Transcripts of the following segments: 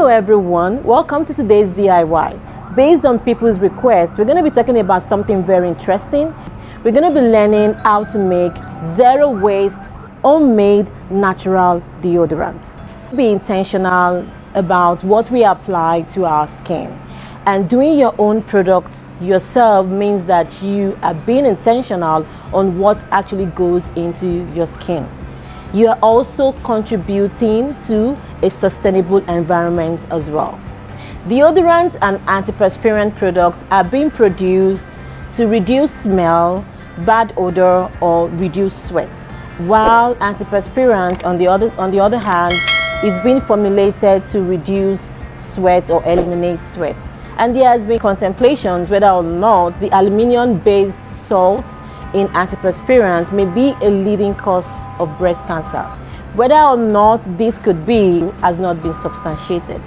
Hello everyone, welcome to today's DIY. Based on people's requests, we're going to be talking about something very interesting. We're going to be learning how to make zero waste, homemade natural deodorants. Be intentional about what we apply to our skin. And doing your own product yourself means that you are being intentional on what actually goes into your skin. You are also contributing to a sustainable environment as well. Deodorants and antiperspirant products are being produced to reduce smell, bad odor, or reduce sweat, while antiperspirant on the other hand is being formulated to reduce sweat or eliminate sweat. And there has been contemplations whether or not the aluminium-based salts in antiperspirants may be a leading cause of breast cancer. Whether or not this could be has not been substantiated.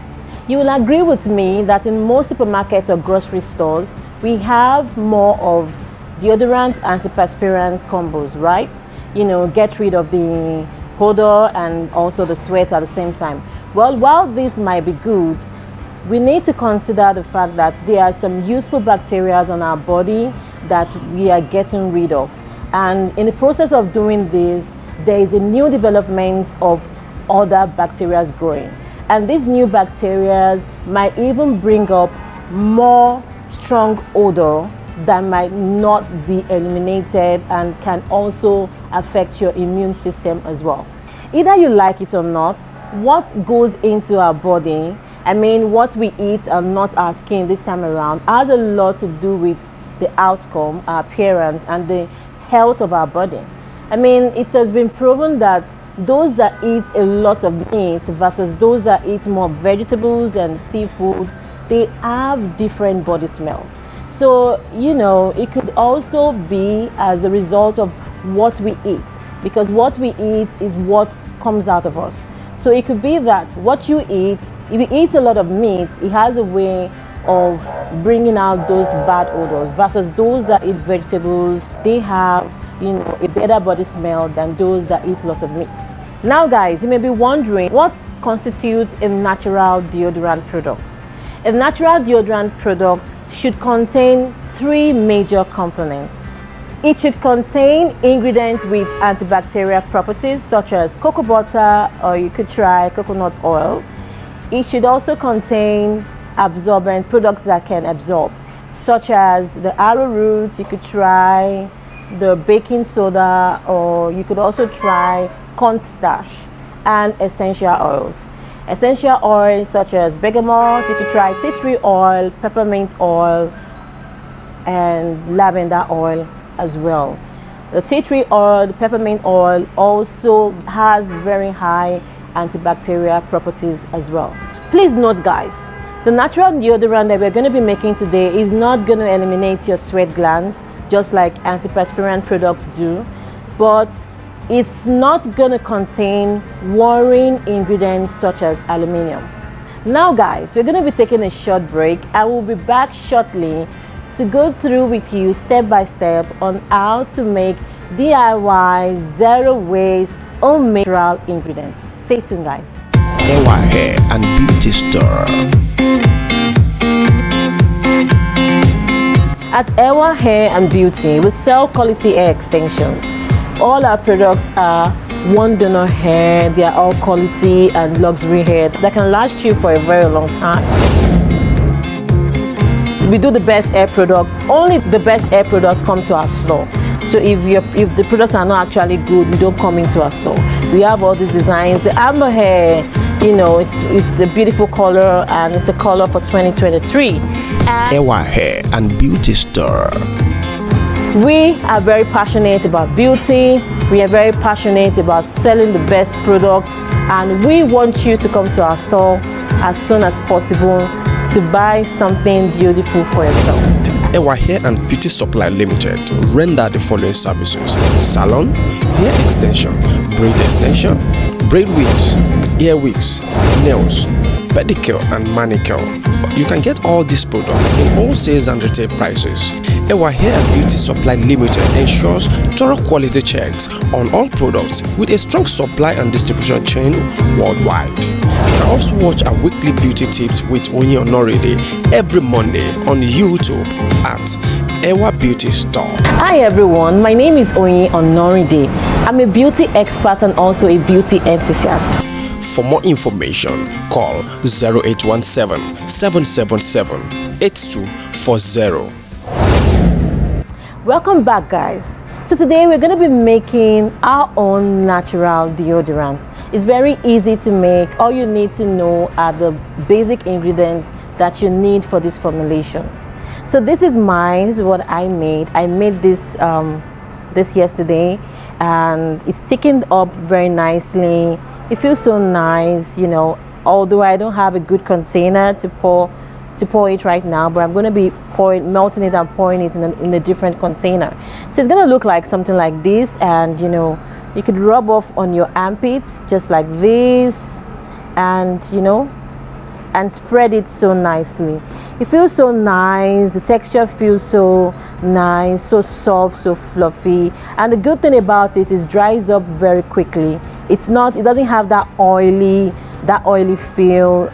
You will agree with me that in most supermarkets or grocery stores, we have more of deodorant antiperspirant combos, right? You know, get rid of the odor and also the sweat at the same time. Well, while this might be good, we need to consider the fact that there are some useful bacteria on our body that we are getting rid of, and in the process of doing this, there is a new development of other bacteria growing, and these new bacteria might even bring up more strong odor that might not be eliminated and can also affect your immune system as well. Either you like it or not, what goes into our body, what we eat and not our skin this time around, has a lot to do with the outcome, our appearance, and the health of our body. It has been proven that those that eat a lot of meat versus those that eat more vegetables and seafood, they have different body smell. So, it could also be as a result of what we eat, because what we eat is what comes out of us. So it could be that what you eat, if you eat a lot of meat, it has a way of bringing out those bad odors, versus those that eat vegetables, they have a better body smell than those that eat lots of meat. Now guys, you may be wondering what constitutes a natural deodorant product. A natural deodorant product should contain three major components. It should contain ingredients with antibacterial properties such as cocoa butter, or you could try coconut oil. It should also contain absorbent products that can absorb, such as the arrowroot. You could try the baking soda, or you could also try cornstarch, and essential oils. Essential oils such as bergamot, you could try tea tree oil, peppermint oil, and lavender oil as well. The tea tree oil, the peppermint oil also has very high antibacterial properties as well. Please note guys, the natural deodorant that we're going to be making today is not going to eliminate your sweat glands just like antiperspirant products do, but it's not going to contain worrying ingredients such as aluminium. Now guys, we're going to be taking a short break. I will be back shortly to go through with you step by step on how to make DIY zero waste homemade natural ingredients. Stay tuned guys. Ewa Hair and Beauty Store. At Ewa Hair and Beauty, we sell quality hair extensions. All our products are one donor hair. They are all quality and luxury hair that can last you for a very long time. We do the best hair products. Only the best hair products come to our store. So if the products are not actually good, we don't come into our store. We have all these designs. The amber hair, it's a beautiful color, and it's a color for 2023. Ewa Hair and Beauty Store. We are very passionate about beauty. We are very passionate about selling the best products, and we want you to come to our store as soon as possible to buy something beautiful for yourself. Ewa Hair and Beauty Supply Limited render the following services: salon, hair extension, braid extension, braid wigs, ear wigs, nails, pedicure and manicure. You can get all these products in wholesale and retail prices. Ewa Hair and Beauty Supply Limited ensures thorough quality checks on all products with a strong supply and distribution chain worldwide. You can also watch our weekly beauty tips with Oyin Onoride every Monday on YouTube at Ewa Beauty Store. Hi everyone, my name is Oyin Onoride. I'm a beauty expert and also a beauty enthusiast. For more information, call 0817 777 8240. Welcome back, guys. So today we're going to be making our own natural deodorant. It's very easy to make. All you need to know are the basic ingredients that you need for this formulation. So this is mine. This is what I made. I made this this yesterday, and it's thickened up very nicely. It feels so nice, you know, although I don't have a good container to pour it right now, but I'm going to be melting it and pouring it in a different container. So it's going to look like something like this, and you know, you could rub off on your armpits just like this, and you know, and spread it so nicely. It feels so nice. The texture feels so nice, so soft, so fluffy, and the good thing about it is dries up very quickly. It doesn't have that oily feel.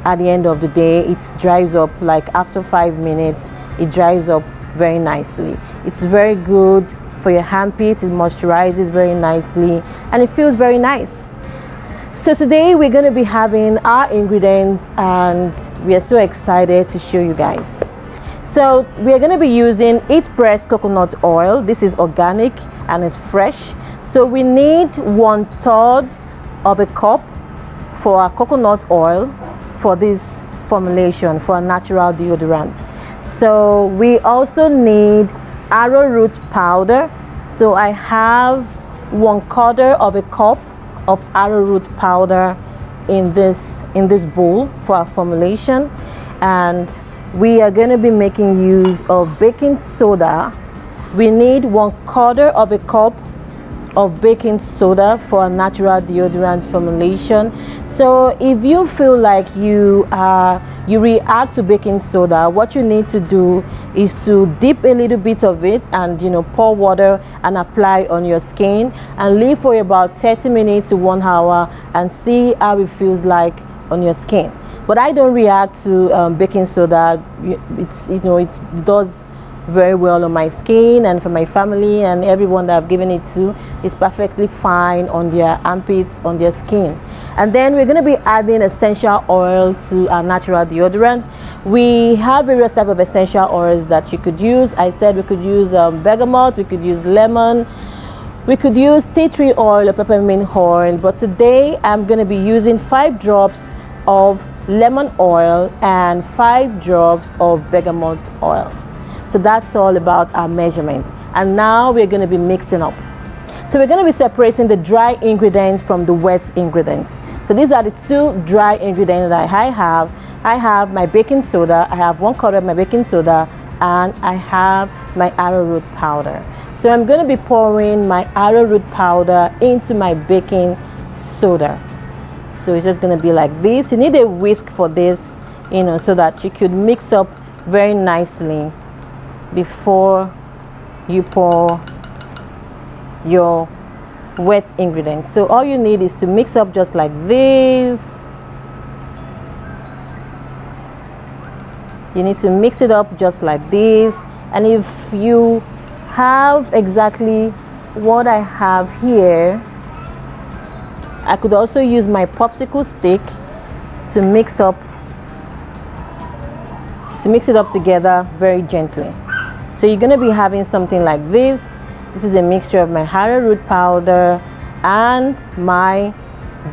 At the end of the day, it dries up like after 5 minutes. It dries up very nicely. It's very good for your armpit. It moisturizes very nicely and it feels very nice. So today we're going to be having our ingredients, and we are so excited to show you guys. So we are going to be using heat pressed coconut oil. This is organic and it's fresh. So we need 1/3 of a cup for our coconut oil for this formulation for a natural deodorant. So we also need arrowroot powder. So I have 1/4 of a cup of arrowroot powder in this bowl for our formulation, and we are going to be making use of baking soda. We need 1/4 of a cup of baking soda for a natural deodorant formulation. So if you feel like you react to baking soda, what you need to do is to dip a little bit of it and, you know, pour water and apply on your skin and leave for about 30 minutes to 1 hour and see how it feels like on your skin. But I don't react to baking soda. It does very well on my skin, and for my family and everyone that I've given it to, it's perfectly fine on their armpits, on their skin. And then we're going to be adding essential oil to our natural deodorant. We have various types of essential oils that you could use. I said we could use bergamot, we could use lemon, we could use tea tree oil or peppermint oil, but today I'm going to be using 5 drops of lemon oil and 5 drops of bergamot oil. So that's all about our measurements. And now we're going to be mixing up. So we're going to be separating the dry ingredients from the wet ingredients. So these are the 2 dry ingredients that I have. I have my baking soda. I have 1/4 of my baking soda, and I have my arrowroot powder. So I'm going to be pouring my arrowroot powder into my baking soda. So it's just going to be like this. You need a whisk for this, you know, so that you could mix up very nicely before you pour your wet ingredients. So all you need is to mix up just like this. You need to mix it up just like this. And if you have exactly what I have here, I could also use my popsicle stick to mix it up together very gently. So you're going to be having something like this. This is a mixture of my arrowroot powder and my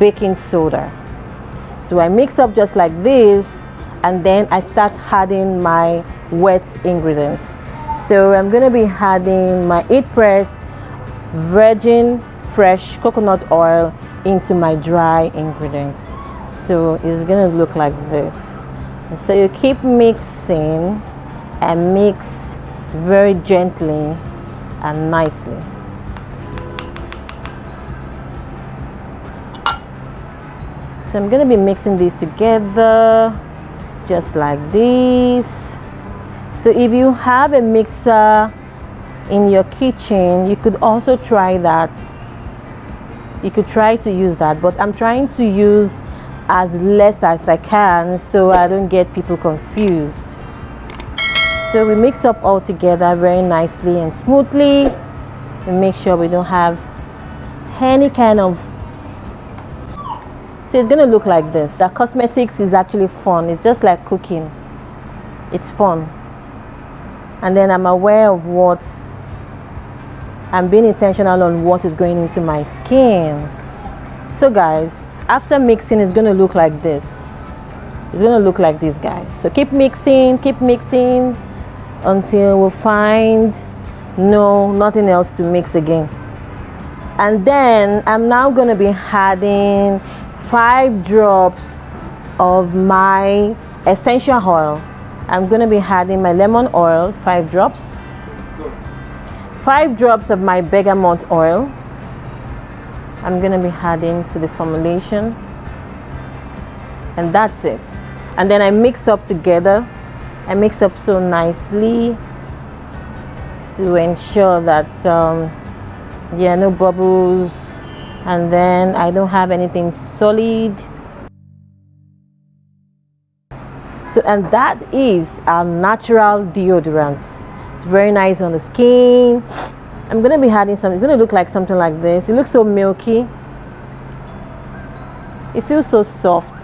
baking soda. So I mix up just like this, and then I start adding my wet ingredients. So I'm going to be adding my heat pressed virgin fresh coconut oil into my dry ingredients. So it's going to look like this. So you keep mixing and mix very gently and nicely. So I'm going to be mixing these together just like this. So if you have a mixer in your kitchen, you could also try that. You could try to use that, but I'm trying to use as less as I can so I don't get people confused. So we mix up all together very nicely and smoothly. We make sure we don't have any kind of. So it's going to look like this. The cosmetics is actually fun. It's just like cooking. It's fun. And then I'm aware of what I'm being intentional on what is going into my skin. So guys, after mixing, it's going to look like this. It's going to look like this, guys. So keep mixing until we find nothing else to mix again. And then I'm now going to be adding 5 drops of my essential oil. I'm going to be adding my lemon oil, 5 drops. 5 drops of my bergamot oil. I'm going to be adding to the formulation. And that's it. And then I mix up together. I mix up so nicely to ensure that there are no bubbles, and then I don't have anything solid. So, and that is our natural deodorant. It's very nice on the skin. I'm going to be adding some. It's going to look like something like this. It looks so milky. It feels so soft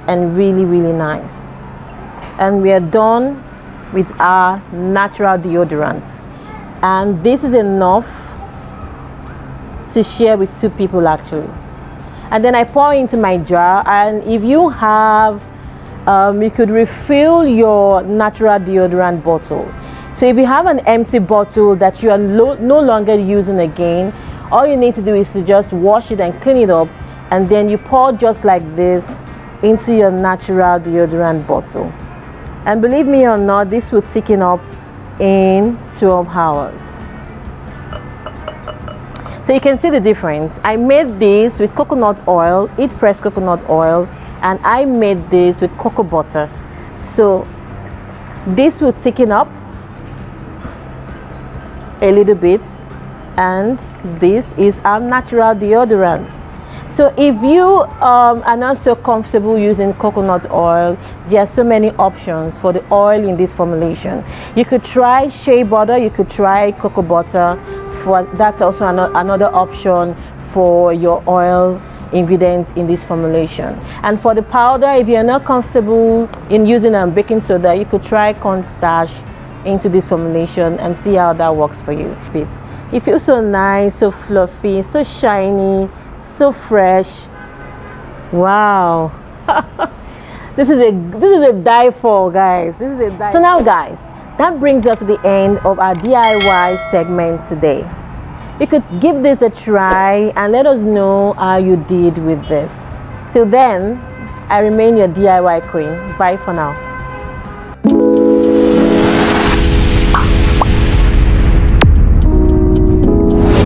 and really, really nice. And we are done with our natural deodorants. And this is enough to share with 2 people actually. And then I pour into my jar, and if you have you could refill your natural deodorant bottle. So if you have an empty bottle that you are no longer using again, all you need to do is to just wash it and clean it up, and then you pour just like this into your natural deodorant bottle. And believe me or not, this will thicken up in 12 hours. So you can see the difference. I made this with coconut oil, heat pressed coconut oil, and I made this with cocoa butter. So this will thicken up a little bit, and this is our natural deodorant. So if you are not so comfortable using coconut oil, there are so many options for the oil in this formulation. You could try shea butter, you could try cocoa butter. That's also another option for your oil ingredients in this formulation. And for the powder, if you're not comfortable in using baking soda, you could try cornstarch into this formulation and see how that works for you. It feels so nice, so fluffy, so shiny, so fresh. Wow. This is a die for, guys. This is a die. So now guys, that brings us to the end of our DIY segment today. You could give this a try and let us know how you did with this. Till then, I remain your DIY queen. Bye for now.